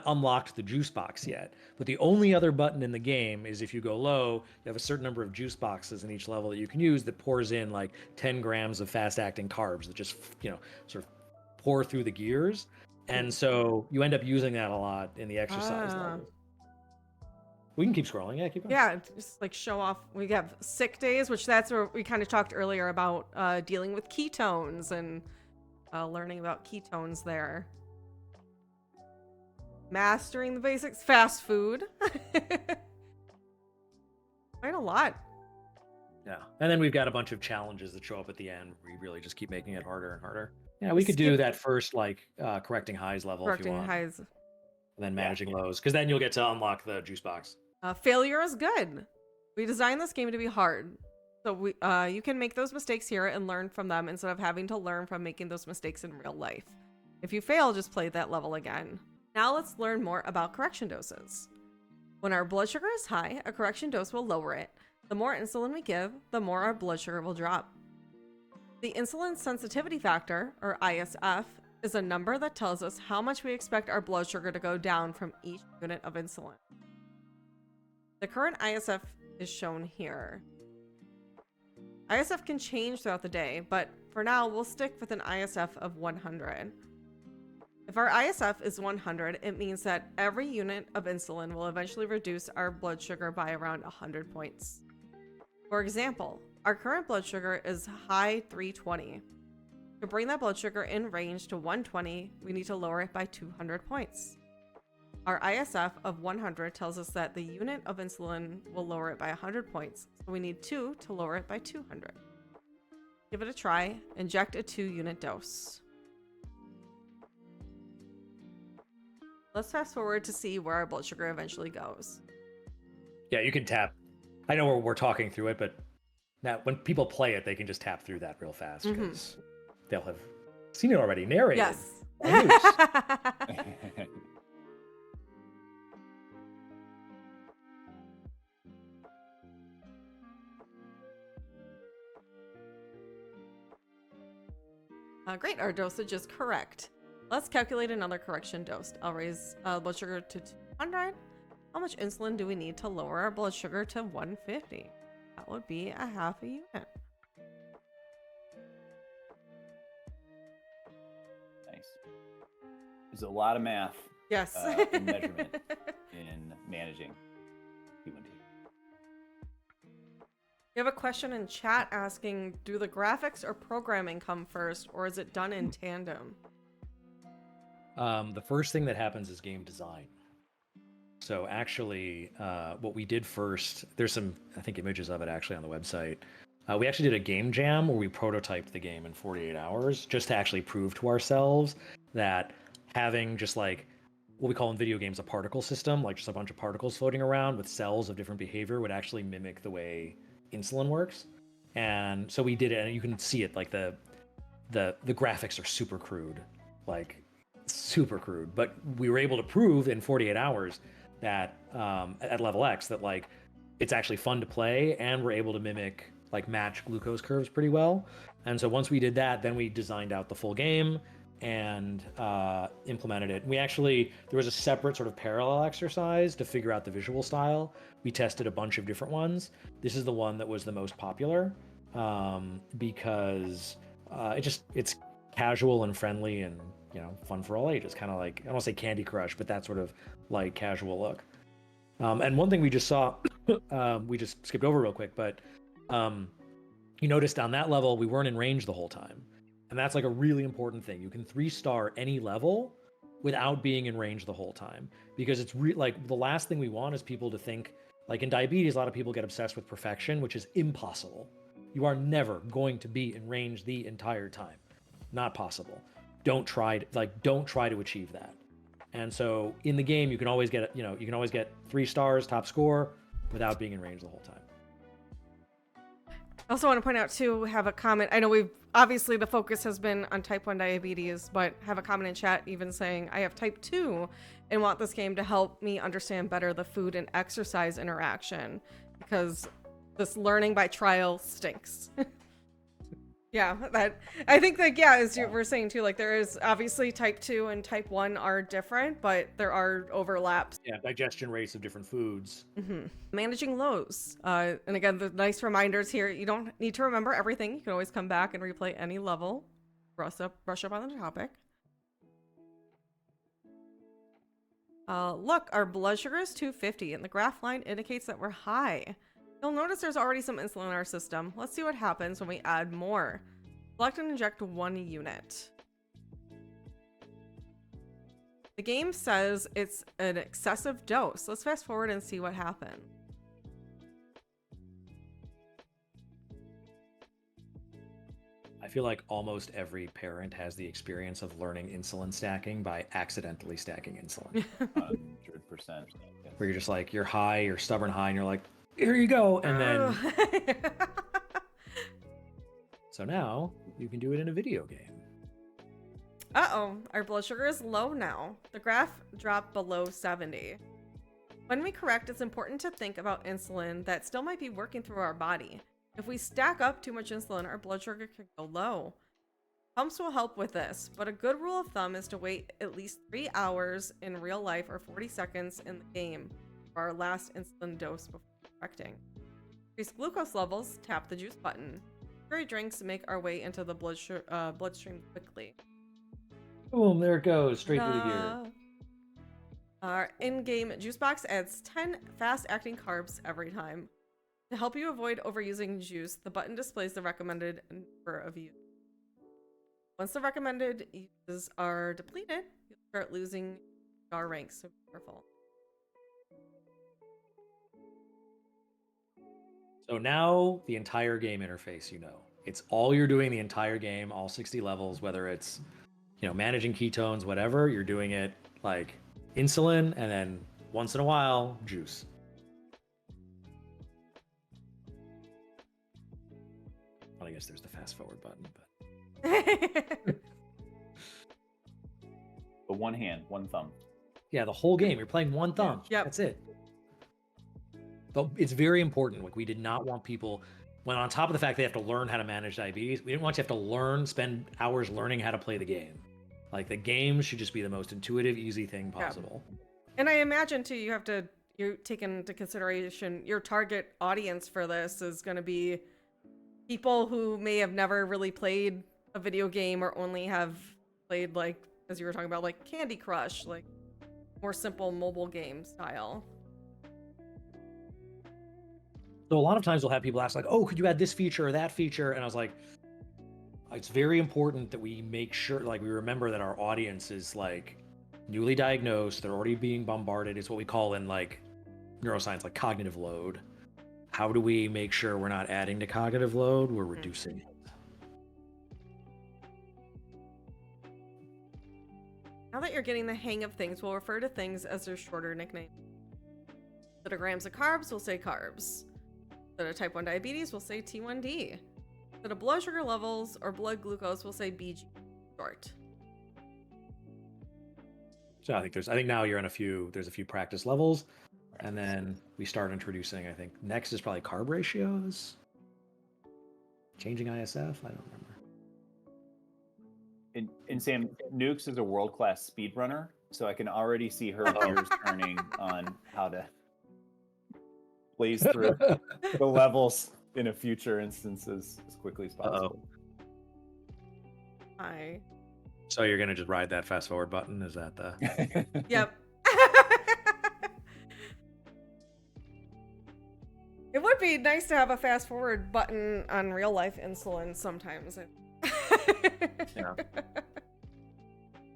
unlocked the juice box yet. But the only other button in the game is if you go low, you have a certain number of juice boxes in each level that you can use that pours in like 10 grams of fast acting carbs that just, you know, sort of pour through the gears. And so you end up using that a lot in the exercise levels. We can keep scrolling. Yeah, keep going. Yeah, just like show off. We have sick days, which that's where we kind of talked earlier about dealing with ketones and learning about ketones there. Mastering the basics. Fast food. Quite a lot. Yeah. And then we've got a bunch of challenges that show up at the end where you really just keep making it harder and harder. Yeah, we could do that first, like correcting highs level if you Correcting want. highs. And then managing lows, because then you'll get to unlock the juice box. Failure is good. We designed this game to be hard. So you can make those mistakes here and learn from them instead of having to learn from making those mistakes in real life. If you fail, just play that level again. Now let's learn more about correction doses. When our blood sugar is high, a correction dose will lower it. The more insulin we give, the more our blood sugar will drop. The insulin sensitivity factor, or ISF, is a number that tells us how much we expect our blood sugar to go down from each unit of insulin. The current ISF is shown here. ISF can change throughout the day, but for now, we'll stick with an ISF of 100. If our ISF is 100, it means that every unit of insulin will eventually reduce our blood sugar by around 100 points. For example, our current blood sugar is high 320. To bring that blood sugar in range to 120, we need to lower it by 200 points. Our ISF of 100 tells us that the unit of insulin will lower it by 100 points, so we need 2 to lower it by 200. Give it a try. Inject a 2-unit dose. Let's fast forward to see where our blood sugar eventually goes. Yeah, you can tap. I know we're talking through it, but now when people play it, they can just tap through that real fast because they'll have seen it already narrated. Yes. by Moose. Great, our dosage is correct. Let's calculate another correction dose. I'll raise blood sugar to 200. How much insulin do we need to lower our blood sugar to 150? That would be a half a unit. Nice. There's a lot of math Yes. and measurement in managing T1D. You have a question in chat asking, do the graphics or programming come first, or is it done in tandem? The first thing that happens is game design. So actually, what we did first, there's some, I think, images of it actually on the website. We actually did a game jam where we prototyped the game in 48 hours just to actually prove to ourselves that having just like what we call in video games a particle system, like just a bunch of particles floating around with cells of different behavior, would actually mimic the way insulin works. And so we did it, and you can see it, like the graphics are super crude, like super crude, but we were able to prove in 48 hours that at level X that like it's actually fun to play, and we're able to mimic, like, match glucose curves pretty well. And so once we did that, then we designed out the full game and implemented it. We actually, there was a separate sort of parallel exercise to figure out the visual style. We tested a bunch of different ones. This is the one that was the most popular because it's casual and friendly and, you know, fun for all ages. Kind of like, I don't want to say Candy Crush, but that sort of light casual look. And one thing we just saw, we just skipped over real quick, but you noticed on that level, we weren't in range the whole time. And that's like a really important thing. You can 3-star any level without being in range the whole time. Because it's like the last thing we want is people to think, like in diabetes, a lot of people get obsessed with perfection, which is impossible. You are never going to be in range the entire time. Not possible. Don't try to achieve that. And so in the game, you can always get 3 stars, top score, without being in range the whole time. I also want to point out too, have a comment. I know we've obviously the focus has been on type 1 diabetes, but have a comment in chat even saying I have type 2 and want this game to help me understand better the food and exercise interaction, because this learning by trial stinks. Yeah, that I think that, yeah, as you were saying too, like there is obviously type 2 and type 1 are different, but there are overlaps. Yeah, digestion rates of different foods. Mm-hmm. Managing lows. And again, the nice reminders here, you don't need to remember everything. You can always come back and replay any level. Brush up on the topic. Look, our blood sugar is 250 and the graph line indicates that we're high. You'll notice there's already some insulin in our system. Let's see what happens when we add more. Select and inject 1 unit. The game says it's an excessive dose. Let's fast forward and see what happened. I feel like almost every parent has the experience of learning insulin stacking by accidentally stacking insulin. 100%. Where you're just like, you're high, you're stubborn high, and you're like, here you go. And then, so now you can do it in a video game. Uh-oh, our blood sugar is low now. The graph dropped below 70. When we correct, it's important to think about insulin that still might be working through our body. If we stack up too much insulin, our blood sugar could go low. Pumps will help with this, but a good rule of thumb is to wait at least 3 hours in real life or 40 seconds in the game for our last insulin dose before correcting. Increase glucose levels, tap the juice button. Sugary drinks make our way into the bloodstream quickly. Boom, there it goes, straight through the gear. Our in-game juice box adds 10 fast-acting carbs every time. To help you avoid overusing juice, the button displays the recommended number of uses. Once the recommended uses are depleted, you'll start losing star ranks, so be careful. So now the entire game interface, you know. It's all you're doing the entire game, all 60 levels, whether it's, you know, managing ketones, whatever, you're doing it like insulin and then once in a while, juice. Well, I guess there's the fast forward button, but But one hand, one thumb. yeah, the whole game, you're playing one thumb. Yep. That's it. But it's very important. Like, we did not want people, when on top of the fact they have to learn how to manage diabetes, we didn't want you to have to spend hours learning how to play the game. Like, the game should just be the most intuitive, easy thing possible. And I imagine too, you have to you take into consideration your target audience for this is going to be people who may have never really played a video game or only have played, like, as you were talking about, like Candy Crush, like more simple mobile game style. So a lot of times we'll have people ask like, oh, could you add this feature or that feature? And I was like, it's very important that we make sure, like, we remember that our audience is like newly diagnosed. They're already being bombarded. It's what we call in like neuroscience, like cognitive load. How do we make sure we're not adding to cognitive load? We're reducing it. Now that you're getting the hang of things, we'll refer to things as their shorter nickname. Instead of grams of carbs, we'll say carbs. Instead of type 1 diabetes, we'll say T1D. Instead of blood sugar levels or blood glucose, we'll say BG short. So I think now you're in there's a few practice levels, and then we start introducing, I think next is probably carb ratios, changing ISF. I don't remember. And Sam, Nukes is a world-class speedrunner, so I can already see her gears turning on how to blaze through the levels in a future instances as quickly as possible. Hi. So you're gonna just ride that fast forward button? Is that the? Yep. It would be nice to have a fast forward button on real life insulin sometimes. Yeah.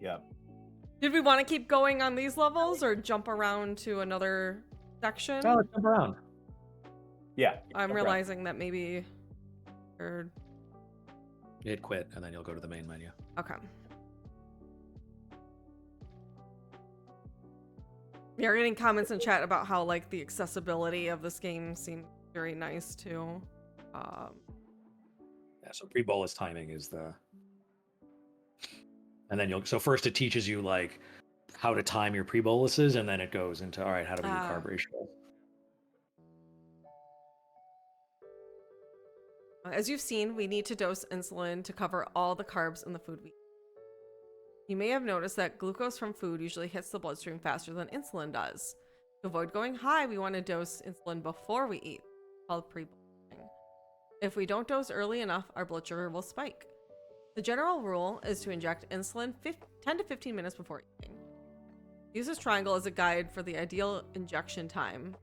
Yeah. Did we want to keep going on these levels or jump around to another section? Oh, let's jump around. Yeah. I'm realizing that maybe you're... Hit quit, and then you'll go to the main menu. Okay. Yeah, we're getting comments in chat about how, like, the accessibility of this game seems very nice too. Yeah, so pre-bolus timing is the, and then so first it teaches you like how to time your pre-boluses, and then it goes into, all right, how do we do carb ratio? As you've seen, we need to dose insulin to cover all the carbs in the food we eat. You may have noticed that glucose from food usually hits the bloodstream faster than insulin does. To avoid going high, we want to dose insulin before we eat, called pre-bolusing. If we don't dose early enough, our blood sugar will spike. The general rule is to inject insulin 10 to 15 minutes before eating. Use this triangle as a guide for the ideal injection time.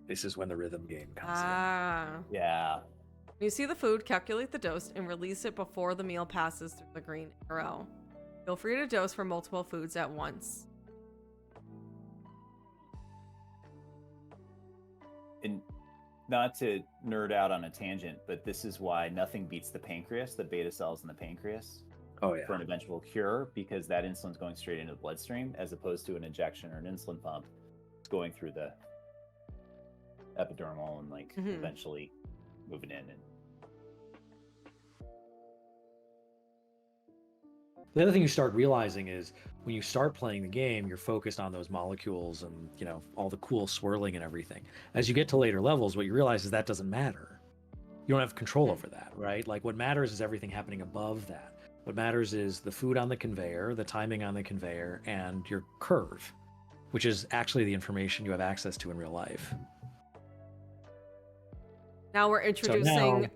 This is when the rhythm game comes Yeah. When you see the food, calculate the dose and release it before the meal passes through the green arrow. Feel free to dose for multiple foods at once. And not to nerd out on a tangent, but this is why nothing beats the pancreas, the beta cells in the pancreas, Oh yeah. for an eventual cure, because that insulin's going straight into the bloodstream as opposed to an injection or an insulin pump. It's going through the epidermal and like eventually moving in. And the other thing you start realizing is when you start playing the game, you're focused on those molecules and, you know, all the cool swirling and everything. As you get to later levels, what you realize is that doesn't matter. You don't have control over that, right? Like what matters is everything happening above that. What matters is the food on the conveyor, the timing on the conveyor, and your curve, which is actually the information you have access to in real life. Now we're introducing...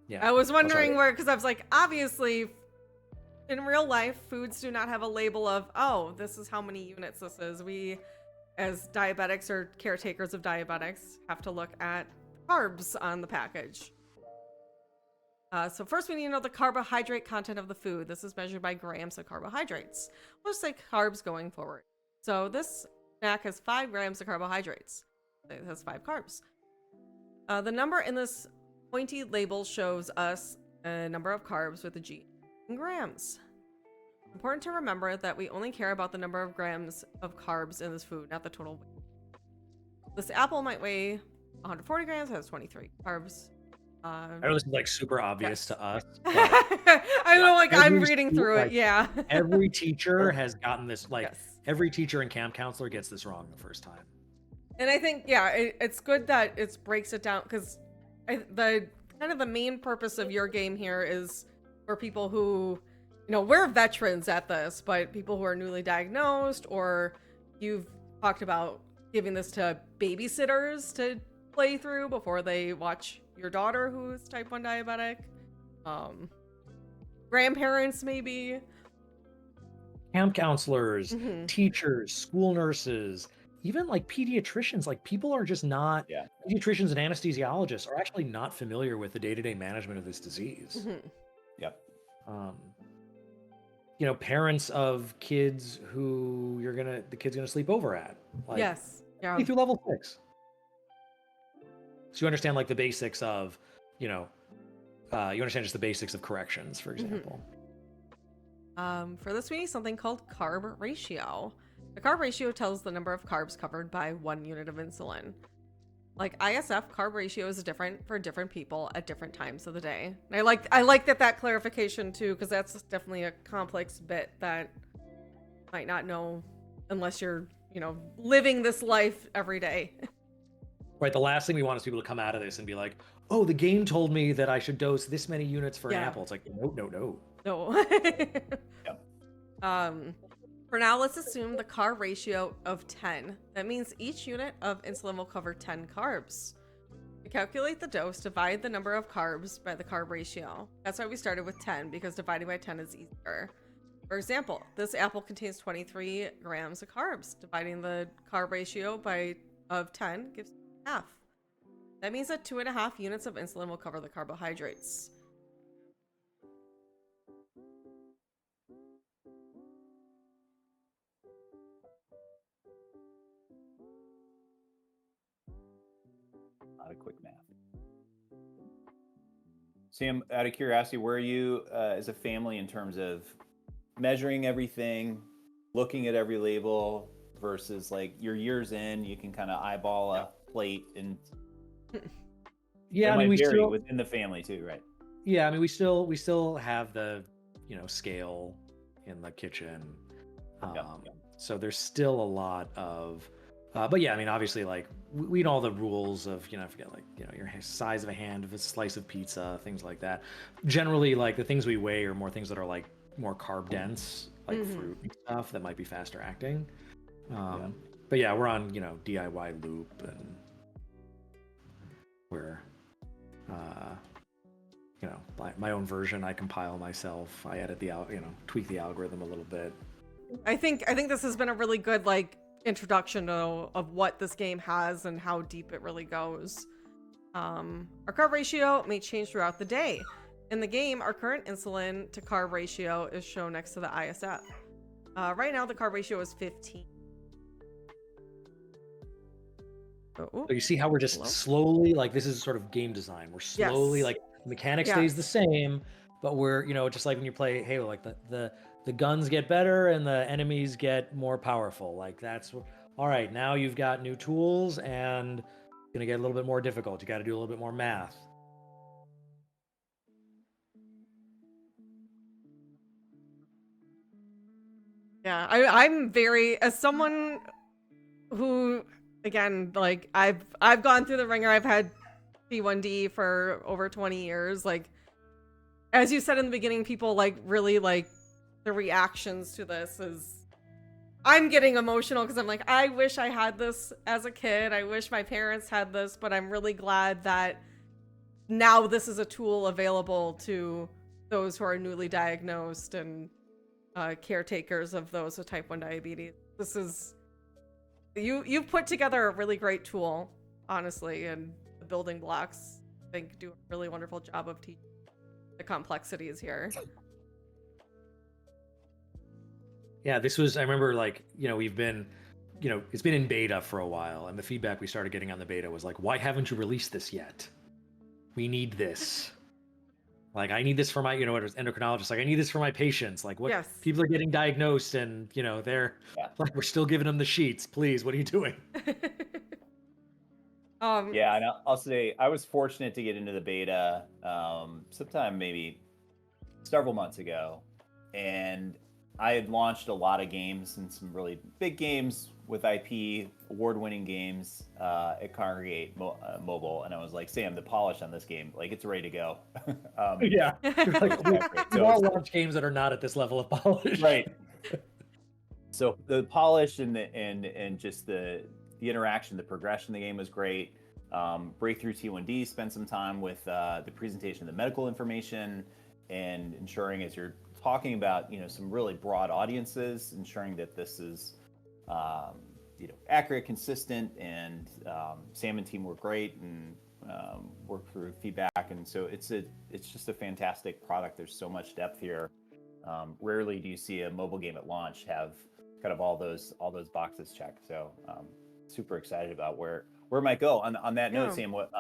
Yeah. I was wondering where, because I was like, obviously, in real life, foods do not have a label of, oh, this is how many units this is. We, as diabetics or caretakers of diabetics, have to look at carbs on the package. So first we need to know the carbohydrate content of the food. This is measured by grams of carbohydrates. We'll just say carbs going forward. So this snack has 5 grams of carbohydrates. It has 5 carbs. The number in this pointy label shows us a number of carbs with a G in grams. Important to remember that we only care about the number of grams of carbs in this food, not the total weight. This apple might weigh 140 grams, has 23 carbs. I know this is like super obvious to us. I know, like I'm reading through it. Yeah. Every teacher has gotten this. Like every teacher and camp counselor gets this wrong the first time. And I think, yeah, it's good that it breaks it down, because the kind of the main purpose of your game here is for people who, you know, we're veterans at this, but people who are newly diagnosed or you've talked about giving this to babysitters to play through before they watch your daughter who's type 1 diabetic. Grandparents, maybe. Camp counselors, Mhm. teachers, school nurses, even like pediatricians. Like people are just not, pediatricians and anesthesiologists are actually not familiar with the day-to-day management of this disease. Mhm. Yep. Parents of kids who the kid's gonna sleep over at. Like, Yes. Yeah. only through level 6. So you understand like the basics of, you understand just the basics of corrections, for example. For this we need something called carb ratio. The carb ratio tells the number of carbs covered by 1 unit of insulin. Like ISF, carb ratio is different for different people at different times of the day. And I like that clarification too, because that's definitely a complex bit that you might not know unless you're, living this life every day. Right. The last thing we want is people to come out of this and be like, "Oh, the game told me that I should dose this many units for an apple." It's like, no. No. Yep. For now, let's assume the carb ratio of 10. That means each unit of insulin will cover 10 carbs. To calculate the dose, divide the number of carbs by the carb ratio. That's why we started with 10, because dividing by 10 is easier. For example, this apple contains 23 grams of carbs. Dividing the carb ratio of 10 gives half. That means that 2.5 units of insulin will cover the carbohydrates. A lot of quick math. Sam, out of curiosity, where are you as a family in terms of measuring everything, looking at every label versus like your years in, you can kind of eyeball a plate and Yeah, it I mean, might we vary still, within the family too, right? yeah, I mean, we still have the, scale in the kitchen. Yeah. So there's still a lot of, but yeah, I mean, obviously, like we know all the rules of, I forget, like, your size of a hand of a slice of pizza, things like that. Generally, like the things we weigh are more things that are like more carb dense, like fruit and stuff that might be faster acting. But yeah, we're on, DIY loop, and we're, my own version I compile myself. I edit tweak the algorithm a little bit. I think this has been a really good introduction of what this game has and how deep it really goes. Our carb ratio may change throughout the day. In the game, our current insulin to carb ratio is shown next to the ISF. Right now, the carb ratio is 15. So you see how we're just slowly, like, this is sort of game design. We're slowly, like, mechanics stays the same, but we're, just like when you play Halo, like the guns get better and the enemies get more powerful. Like that's all right. Now you've got new tools and it's gonna get a little bit more difficult. You got to do a little bit more math. Yeah, I'm very, as someone who, again, like I've gone through the ringer. I've had T1D for over 20 years. Like, as you said in the beginning, people really like the reactions to this is, I'm getting emotional because I'm like, I wish I had this as a kid. I wish my parents had this, but I'm really glad that now this is a tool available to those who are newly diagnosed and caretakers of those with type 1 diabetes. This is, you've put together a really great tool, honestly, and the building blocks, I think, do a really wonderful job of teaching the complexities here. Yeah, this was, I remember, like, we've been, it's been in beta for a while, and the feedback we started getting on the beta was like, why haven't you released this yet? We need this. Like, I need this for my, endocrinologist. Like, I need this for my patients. Like, what? Yes. People are getting diagnosed, and they're like, we're still giving them the sheets. Please, what are you doing? Yeah, and I'll say I was fortunate to get into the beta sometime maybe several months ago, and I had launched a lot of games and some really big games with IP, award-winning games at Congregate Mobile, and I was like, Sam, the polish on this game, like, it's ready to go. Yeah. Like, so all launch games that are not at this level of polish. Right. So the polish and just the interaction, the progression of the game was great. Breakthrough T1D spent some time with the presentation of the medical information and ensuring, as you're talking about, some really broad audiences, ensuring that this is accurate, consistent, and Sam and team were great and worked through feedback, and so it's just a fantastic product. There's so much depth here. Rarely do you see a mobile game at launch have kind of all those boxes checked. So super excited about where it might go. On that note, Sam, what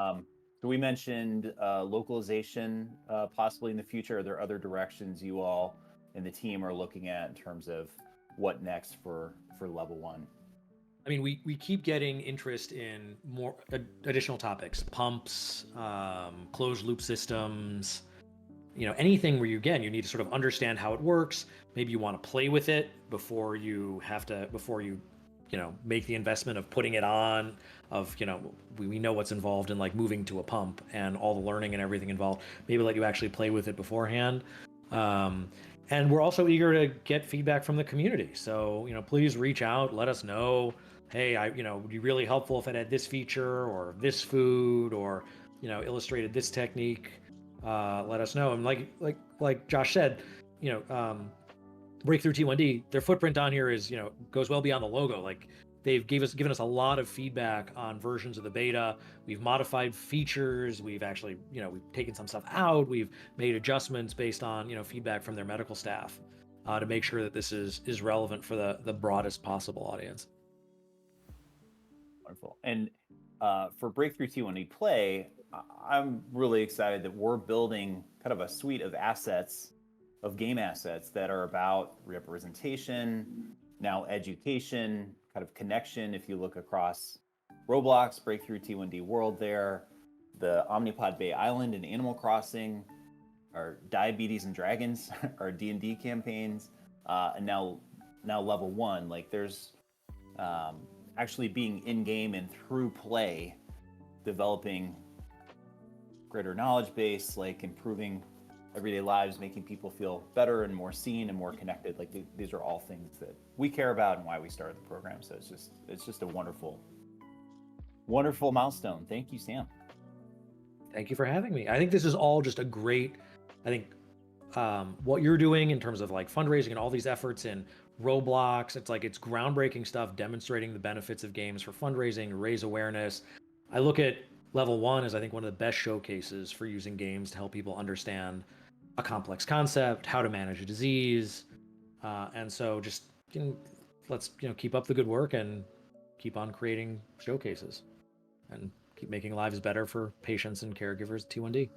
so we mentioned localization possibly in the future. Are there other directions you all and the team are looking at in terms of what next for level 1? I mean, we keep getting interest in more additional topics, pumps, closed loop systems, anything where you need to sort of understand how it works. Maybe you want to play with it before you make the investment of putting it on, we know what's involved in like moving to a pump and all the learning and everything involved. Maybe let you actually play with it beforehand. And we're also eager to get feedback from the community. So, please reach out, let us know. Hey, would be really helpful if it had this feature or this food or, illustrated this technique. Let us know. And like Josh said, Breakthrough T1D, their footprint on here is, goes well beyond the logo. Like they've given us a lot of feedback on versions of the beta. We've modified features. We've actually, we've taken some stuff out. We've made adjustments based on, feedback from their medical staff to make sure that this is relevant for the broadest possible audience. Wonderful. And for Breakthrough T1D Play, I'm really excited that we're building kind of a suite of assets, of game assets that are about representation, now education, kind of connection. If you look across Roblox, Breakthrough T1D World there, the Omnipod Bay Island and Animal Crossing, our Diabetes and Dragons, our D&D campaigns, and now level 1, like there's actually being in-game and through play, developing greater knowledge base, like improving everyday lives, making people feel better and more seen and more connected. Like these are all things that we care about and why we started the program. So it's just a wonderful milestone. Thank you, Sam. Thank you for having me. I think this is all just a great, what you're doing in terms of like fundraising and all these efforts in Roblox, it's groundbreaking stuff, demonstrating the benefits of games for fundraising, raise awareness. I look at level 1 as I think one of the best showcases for using games to help people understand a complex concept, how to manage a disease. And so just let's keep up the good work and keep on creating showcases and keep making lives better for patients and caregivers at T1D.